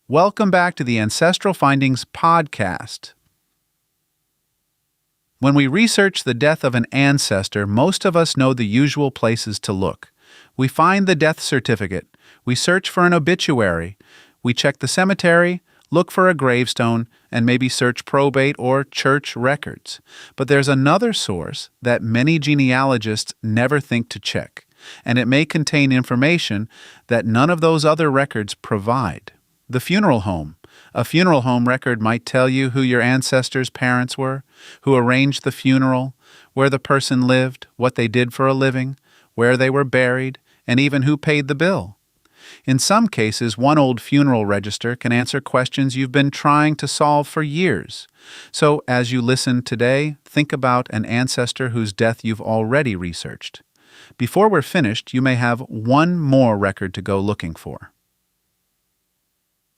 Welcome back to the Ancestral Findings podcast. When we research the death of an ancestor, most of us know the usual places to look. We find the death certificate, we search for an obituary, we check the cemetery, look for a gravestone, and maybe search probate or church records. But there's another source that many genealogists never think to check, and it may contain information that none of those other records provide. The funeral home. A funeral home record might tell you who your ancestors' parents were, who arranged the funeral, where the person lived, what they did for a living, where they were buried, and even who paid the bill. In some cases, one old funeral register can answer questions you've been trying to solve for years. So, as you listen today, think about an ancestor whose death you've already researched. Before we're finished, you may have one more record to go looking for.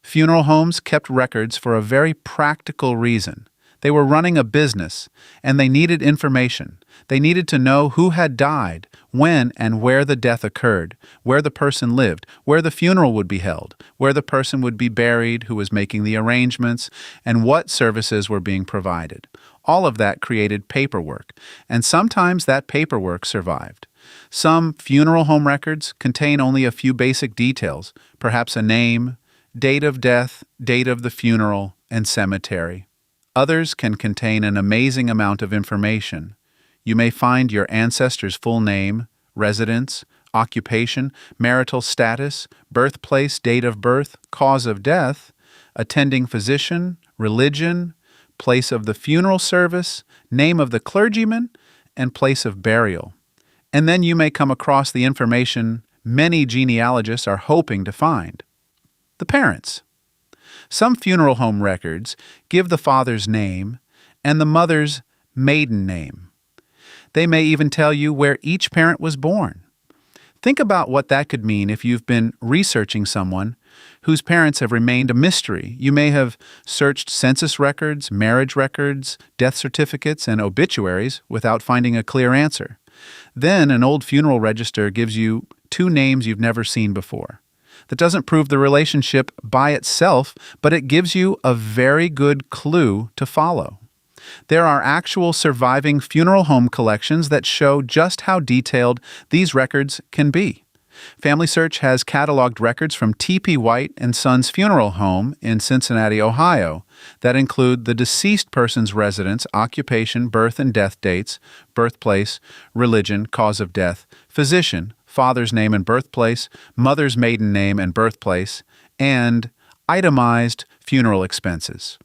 Funeral homes kept records for a very practical reason. They were running a business, and they needed information. They needed to know who had died, when and where the death occurred, where the person lived, where the funeral would be held, where the person would be buried, who was making the arrangements, and what services were being provided. All of that created paperwork, and sometimes that paperwork survived. Some funeral home records contain only a few basic details, perhaps a name, date of death, date of the funeral, and cemetery. Others can contain an amazing amount of information. You may find your ancestor's full name, residence, occupation, marital status, birthplace, date of birth, cause of death, attending physician, religion, place of the funeral service, name of the clergyman, and place of burial. And then you may come across the information many genealogists are hoping to find. The parents. Some funeral home records give the father's name and the mother's maiden name. They may even tell you where each parent was born. Think about what that could mean if you've been researching someone whose parents have remained a mystery. You may have searched census records, marriage records, death certificates, and obituaries without finding a clear answer. Then an old funeral register gives you two names you've never seen before. That doesn't prove the relationship by itself, but it gives you a very good clue to follow. There are actual surviving funeral home collections that show just how detailed these records can be. Family Search has cataloged records from T.P. White and Sons Funeral Home in Cincinnati, Ohio, that include the deceased person's residence, occupation, birth and death dates, birthplace, religion, cause of death, physician, father's name and birthplace, mother's maiden name and birthplace, and itemized funeral expenses.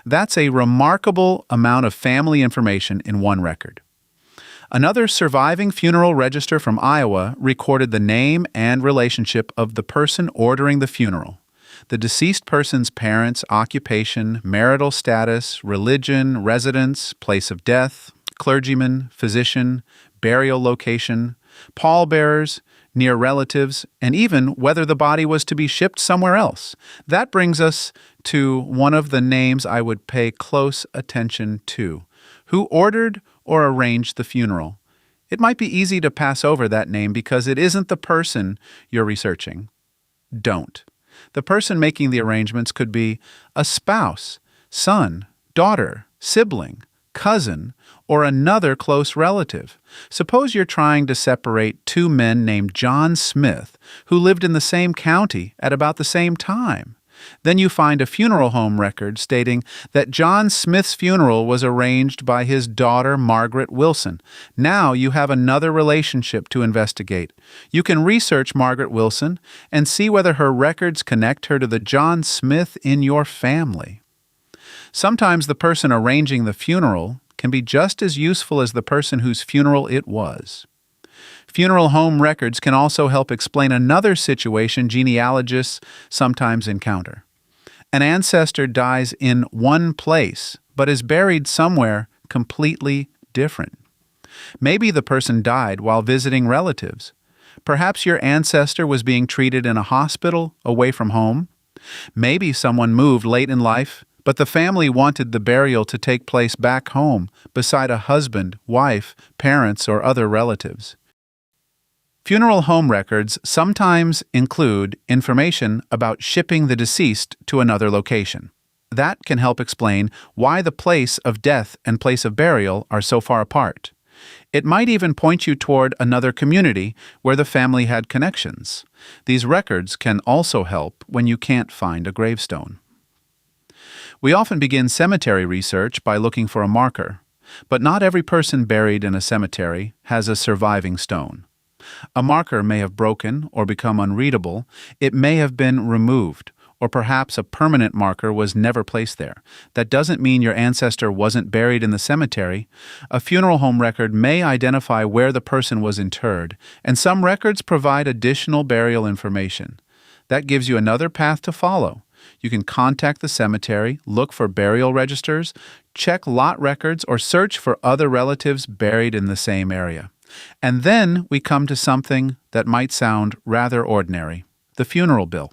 That's a remarkable amount of family information in one record. Another surviving funeral register from Iowa recorded the name and relationship of the person ordering the funeral, the deceased person's parents, occupation, marital status, religion, residence, place of death, clergyman, physician, burial location, pallbearers, near relatives, and even whether the body was to be shipped somewhere else. That brings us to one of the names I would pay close attention to. Who ordered or arranged the funeral? It might be easy to pass over that name because it isn't the person you're researching. Don't. The person making the arrangements could be a spouse, son, daughter, sibling, cousin, or another close relative. Suppose you're trying to separate two men named John Smith who lived in the same county at about the same time. Then you find a funeral home record stating that John Smith's funeral was arranged by his daughter, Margaret Wilson. Now you have another relationship to investigate. You can research Margaret Wilson and see whether her records connect her to the John Smith in your family. Sometimes the person arranging the funeral can be just as useful as the person whose funeral it was. Funeral home records can also help explain another situation genealogists sometimes encounter. An ancestor dies in one place, but is buried somewhere completely different. Maybe the person died while visiting relatives. Perhaps your ancestor was being treated in a hospital away from home. Maybe someone moved late in life, but the family wanted the burial to take place back home beside a husband, wife, parents, or other relatives. Funeral home records sometimes include information about shipping the deceased to another location. That can help explain why the place of death and place of burial are so far apart. It might even point you toward another community where the family had connections. These records can also help when you can't find a gravestone. We often begin cemetery research by looking for a marker, but not every person buried in a cemetery has a surviving stone. A marker may have broken or become unreadable, it may have been removed, or perhaps a permanent marker was never placed there. That doesn't mean your ancestor wasn't buried in the cemetery. A funeral home record may identify where the person was interred, and some records provide additional burial information. That gives you another path to follow. You can contact the cemetery, look for burial registers, check lot records, or search for other relatives buried in the same area. And then we come to something that might sound rather ordinary: the funeral bill.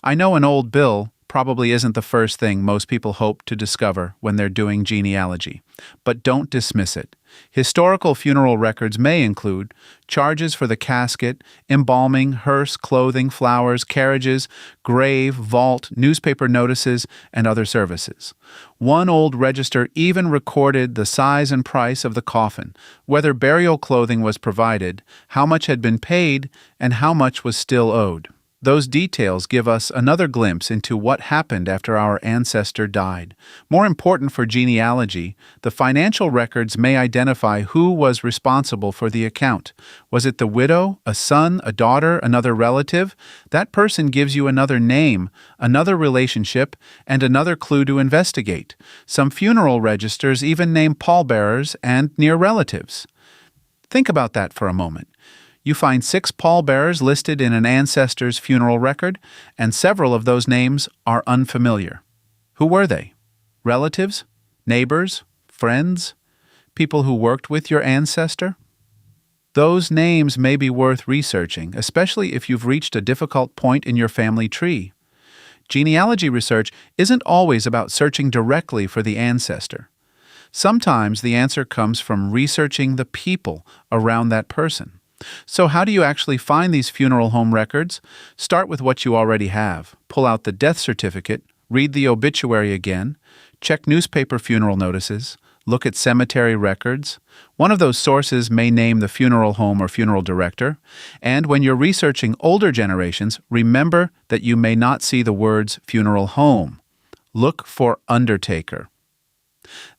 I know an old bill probably isn't the first thing most people hope to discover when they're doing genealogy, but don't dismiss it. Historical funeral records may include charges for the casket, embalming, hearse, clothing, flowers, carriages, grave, vault, newspaper notices, and other services. One old register even recorded the size and price of the coffin, whether burial clothing was provided, how much had been paid, and how much was still owed. Those details give us another glimpse into what happened after our ancestor died. More important for genealogy, the financial records may identify who was responsible for the account. Was it the widow, a son, a daughter, another relative? That person gives you another name, another relationship, and another clue to investigate. Some funeral registers even name pallbearers and near relatives. Think about that for a moment. You find 6 pallbearers listed in an ancestor's funeral record, and several of those names are unfamiliar. Who were they? Relatives? Neighbors? Friends? People who worked with your ancestor? Those names may be worth researching, especially if you've reached a difficult point in your family tree. Genealogy research isn't always about searching directly for the ancestor. Sometimes the answer comes from researching the people around that person. So how do you actually find these funeral home records? Start with what you already have. Pull out the death certificate, read the obituary again, check newspaper funeral notices, look at cemetery records. One of those sources may name the funeral home or funeral director. And when you're researching older generations, remember that you may not see the words funeral home. Look for undertaker.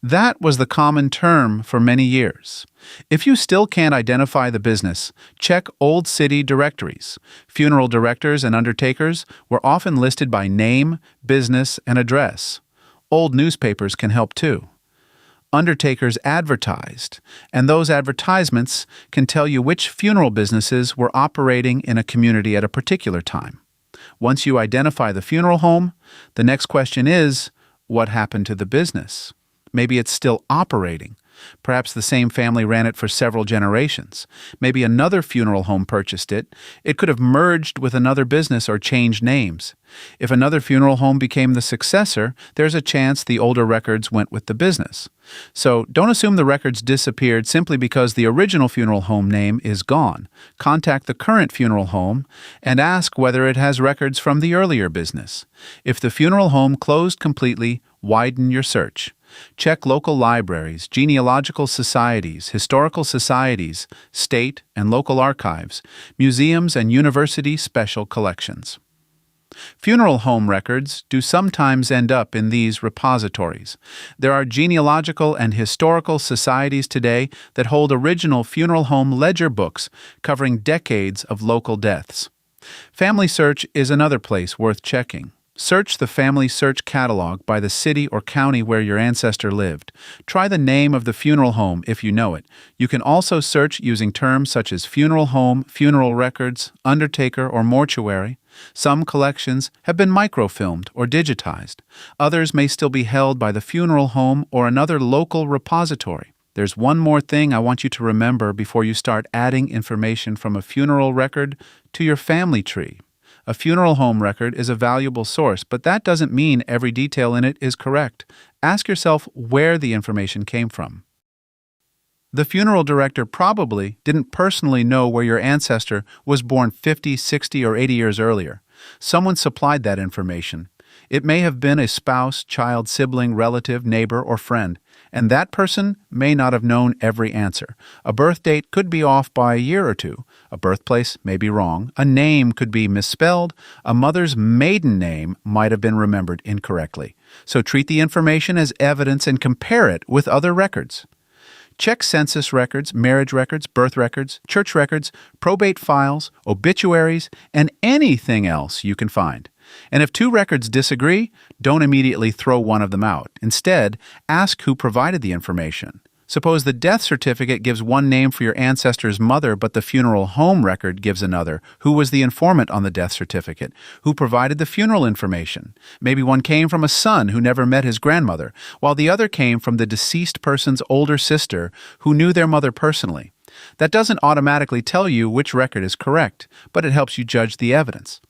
That was the common term for many years. If you still can't identify the business, check old city directories. Funeral directors and undertakers were often listed by name, business, and address. Old newspapers can help too. Undertakers advertised, and those advertisements can tell you which funeral businesses were operating in a community at a particular time. Once you identify the funeral home, the next question is, what happened to the business? Maybe it's still operating. Perhaps the same family ran it for several generations. Maybe another funeral home purchased it. It could have merged with another business or changed names. If another funeral home became the successor, there's a chance the older records went with the business. So don't assume the records disappeared simply because the original funeral home name is gone. Contact the current funeral home and ask whether it has records from the earlier business. If the funeral home closed completely, widen your search. Check local libraries, genealogical societies, historical societies, state and local archives, museums and university special collections. Funeral home records do sometimes end up in these repositories. There are genealogical and historical societies today that hold original funeral home ledger books covering decades of local deaths. Family Search is another place worth checking. Search the Family Search catalog by the city or county where your ancestor lived. Try the name of the funeral home if you know it. You can also search using terms such as funeral home, funeral records, undertaker, or mortuary. Some collections have been microfilmed or digitized. Others may still be held by the funeral home or another local repository. There's one more thing I want you to remember before you start adding information from a funeral record to your family tree. A funeral home record is a valuable source, but that doesn't mean every detail in it is correct. Ask yourself where the information came from. The funeral director probably didn't personally know where your ancestor was born 50, 60, or 80 years earlier. Someone supplied that information. It may have been a spouse, child, sibling, relative, neighbor, or friend, and that person may not have known every answer. A birth date could be off by a year or two. A birthplace may be wrong. A name could be misspelled. A mother's maiden name might have been remembered incorrectly. So treat the information as evidence and compare it with other records. Check census records, marriage records, birth records, church records, probate files, obituaries, and anything else you can find. And if two records disagree, don't immediately throw one of them out. Instead, ask who provided the information. Suppose the death certificate gives one name for your ancestor's mother, but the funeral home record gives another. Who was the informant on the death certificate? Who provided the funeral information? Maybe one came from a son who never met his grandmother, while the other came from the deceased person's older sister who knew their mother personally. That doesn't automatically tell you which record is correct, but it helps you judge the evidence.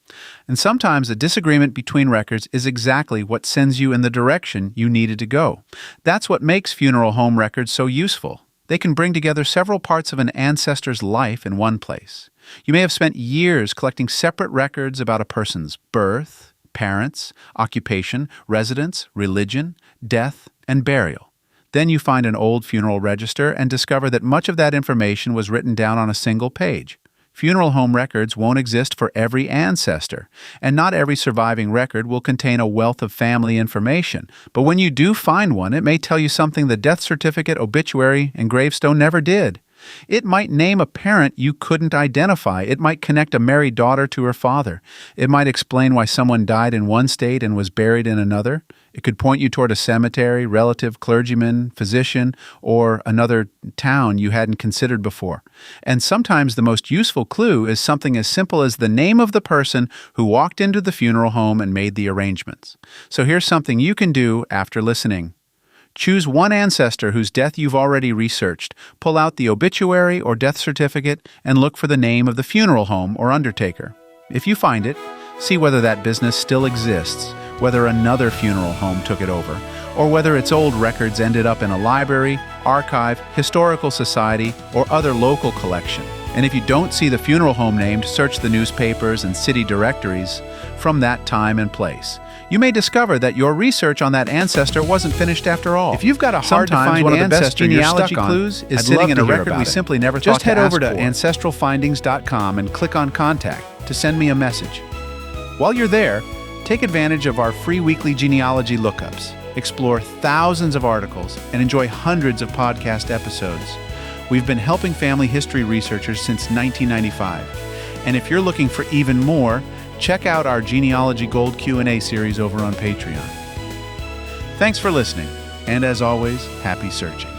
And sometimes a disagreement between records is exactly what sends you in the direction you needed to go. That's what makes funeral home records so useful. They can bring together several parts of an ancestor's life in one place. You may have spent years collecting separate records about a person's birth, parents, occupation, residence, religion, death, and burial. Then you find an old funeral register and discover that much of that information was written down on a single page. Funeral home records won't exist for every ancestor, and not every surviving record will contain a wealth of family information. But when you do find one, it may tell you something the death certificate, obituary, and gravestone never did. It might name a parent you couldn't identify. It might connect a married daughter to her father. It might explain why someone died in one state and was buried in another. It could point you toward a cemetery, relative, clergyman, physician, or another town you hadn't considered before. And sometimes the most useful clue is something as simple as the name of the person who walked into the funeral home and made the arrangements. So here's something you can do after listening. Choose one ancestor whose death you've already researched. Pull out the obituary or death certificate and look for the name of the funeral home or undertaker. If you find it, see whether that business still exists, whether another funeral home took it over, or whether its old records ended up in a library, archive, historical society, or other local collection. And if you don't see the funeral home named, search the newspapers and city directories from that time and place. You may discover that your research on that ancestor wasn't finished after all. If you've got a hard-to-find one of the best ancestor genealogy clues is I'd sitting love in to a hear record about we it. simply never Just thought head to over ask to for. ancestralfindings.com and click on Contact to send me a message. While you're there, take advantage of our free weekly genealogy lookups. Explore thousands of articles and enjoy hundreds of podcast episodes. We've been helping family history researchers since 1995. And if you're looking for even more, check out our Genealogy Gold Q&A series over on Patreon. Thanks for listening, and as always, happy searching.